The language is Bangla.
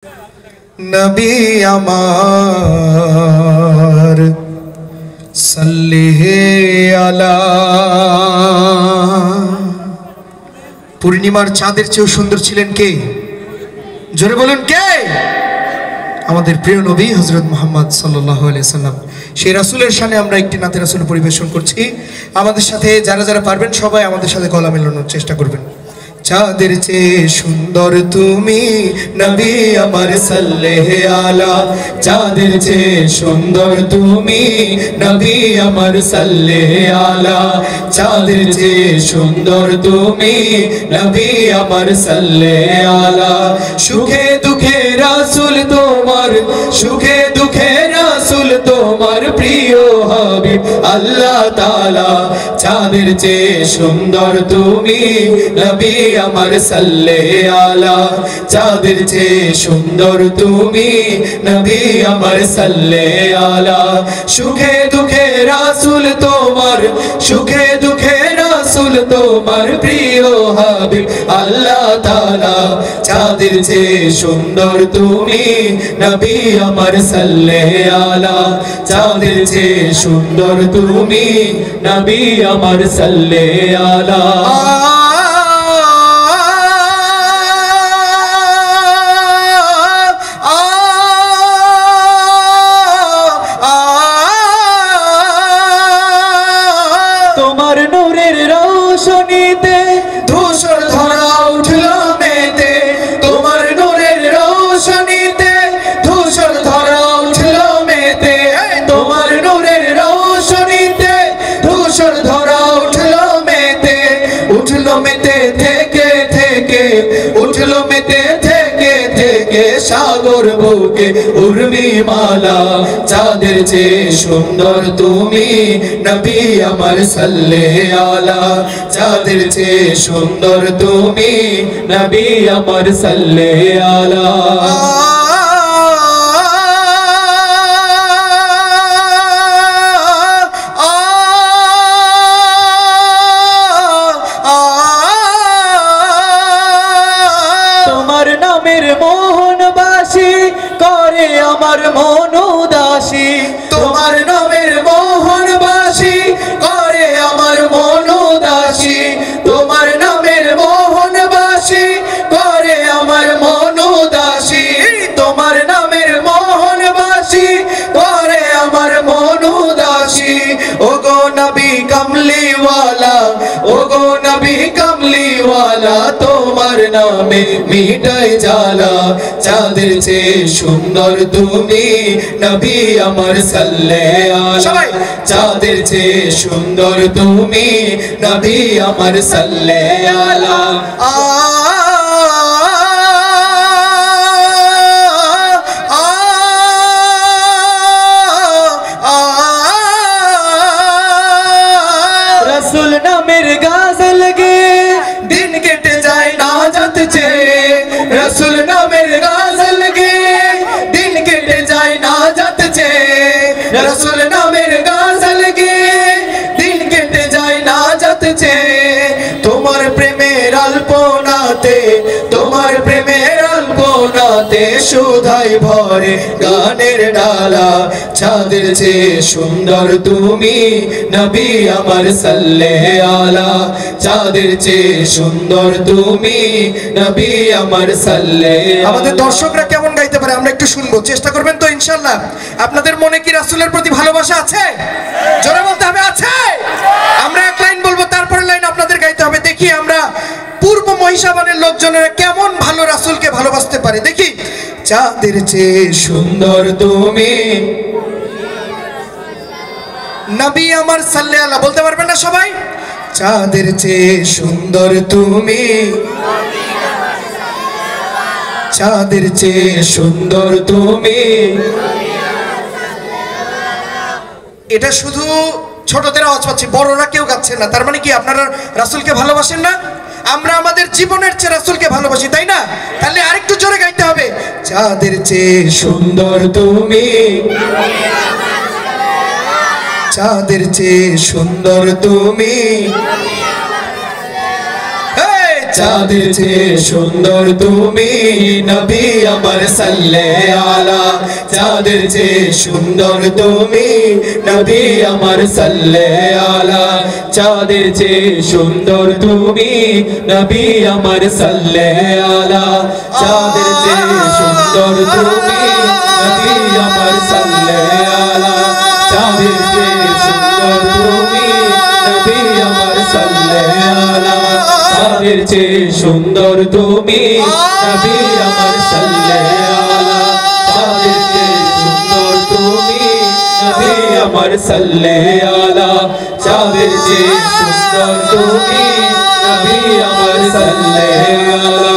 নবী আমার সাল্লি আলা। পূর্ণিমার চাঁদের চেয়েও সুন্দর ছিলেন কে? জোরে বলুন কে? আমাদের প্রিয় নবী হযরত মুহাম্মদ সাল্লাল্লাহু আলাইহি সাল্লাম। সেই রাসূলের শানে আমরা একটি নাতে রাসূল পরিবেশন করছি। আমাদের সাথে যারা যারা পারবেন সবাই আমাদের সাথে গলা মেলানোর চেষ্টা করবেন। চাঁদের চেয়ে সুন্দর তুমি নবী আমার সাল্লি আলা। চাঁদের চেয়ে সুন্দর তুমি নবী আমার সাল্লি আলা। চাঁদের চেয়ে সুন্দর তুমি নবী আমার সাল্লি আলা। সুখে দুঃখে রাসূল তোমার, সুখে দুঃখে রাসূল তোমার প্রিয় হাবিব আল্লাহ তাআলা। চাঁদের চেয়ে সুন্দর তুমি নবী আমার সাল্লি আলা। চাঁদের চেয়ে সুন্দর তুমি নবী আমার সাল্লি আলা। সুখে দুঃখে রাসূল তোমার, সুখে দুঃখে রাসূল তোমার প্রিয় হাবিব আল্লাহ তাআলা। চাঁদের চেয়ে সুন্দর তুমি নবী আমার সাল্লি আলা। চাঁদের চেয়ে সুন্দর তুমি নবী আমার সাল্লি আলা। তোমার নূরের রোশনীতে ধূসর ধরা উঠলো মেতে। তোমার নূরের রোশনীতে ধূসর ধরা উঠলো মেতে। তোমার নূরের রোশনীতে ধূসর ধরা উঠলো মেতে। উঠলো মেতে থেকে থেকে, উঠলো মেতে থেকে থেকে সাগর বুকে উর্মি মালা। চাঁদের চেয়ে সুন্দর তুমি নবী আমার সাল্লি আলা। চাঁদের চেয়ে সুন্দর তুমি নবী আমার সাল্লি আলা। তোমার নামের মোহনবাসী করে আমার মন উদাসী। তোমার নামের মোহনবাসী করে আমার মন উদাসী। তোমার নামের মোহনবাসী করে আমার মন উদাসী। তোমার নামের মোহনবাসী করে আমার মন উদাসী। ওগো নবী কমলিওয়ালা, ওগো নবী কমলিওয়ালা, তোমার নামে মিটাই জ্বালা। চাঁদের চেয়ে সুন্দর তুমি নবী আমার সাল্লি আলা। চাঁদের চেয়ে সুন্দর তুমি নবী আমার সাল্লি আলা। রাসূল নামের গাজল গে দিন কেটে যায় না যাচ্ছে। রাসূল নামের গাজল গে দিন কেটে যায় না যাচ্ছে। রাসূল নামের গাজল গে দিন কেটে যায় না যাচ্ছে। তোমার প্রেমের আলপনাতে, তোমার প্রেমের আলপনাতে সুধাই ভরে গানের ডালা। চাঁদের চেয়ে সুন্দর তুমি নবী আমার সাল্লি আলা। চাঁদের চেয়ে সুন্দর তুমি নবী আমার সাল্লি। আমাদের দর্শকরা কেমন গাইতে পারে আমরা একটু শুনবো, চেষ্টা করবেন তো ইনশাআল্লাহ? আপনাদের মনে কি রাসূলের প্রতি ভালোবাসা আছে? জোরে বলতে হবে আছে। আমরা এক লাইন বলবো, তারপরের লাইন আপনাদের গাইতে হবে। দেখি আমরা পূর্ব মহিষাবানের লোকজনেরা কেমন ভালো রাসূলকে ভালোবাসতে পারে দেখি। চাঁদের চেয়ে সুন্দর তুমি নবী আমার সাল্লি আলা। বলতে পারবেন না সবাই? চাঁদের চেয়ে সুন্দর তুমি, চাঁদের চেয়ে সুন্দর তুমি। এটা শুধু ছোটদের আওয়াজ পাচ্ছি, বড়রা কেউ গাচ্ছে না। তার মানে কি আপনারা রাসূলকে ভালোবাসেন না? আমরা আমাদের জীবনের চেয়ে রাসূলকে ভালোবাসি, তাই না? তাহলে আরেকটু জোরে গাইতে হবে। চাঁদের চেয়ে সুন্দর তুমি, চাঁদের চেয়ে সুন্দর তুমি। চাঁদের চেয়ে সুন্দর তুমি নবী আমার সাল্লাল্লাহু আলা চাঁদের চেয়ে সুন্দর তুমি নবী আমার সাল্লাল্লাহু আলা চাঁদের চেয়ে সুন্দর তুমি নবী আমার সাল্লাল্লাহু আলা চাঁদের চেয়ে সুন্দর তুমি নবী আমার সাল্লাল্লাহু আলা চাঁদের চেয়ে সুন্দর তুমি নবী আমার সাল্লাল্লাহু আলা চাঁদের চেয়ে সুন্দর তুমি নবী আমার সাল্লাল্লাহু আলা চাঁদের চেয়ে সুন্দর তুমি নবী আমার সাল্লাল্লাহু আলা চাঁদের চেয়ে সুন্দর তুমি নবী আমার সাল্লাল্লাহু আলা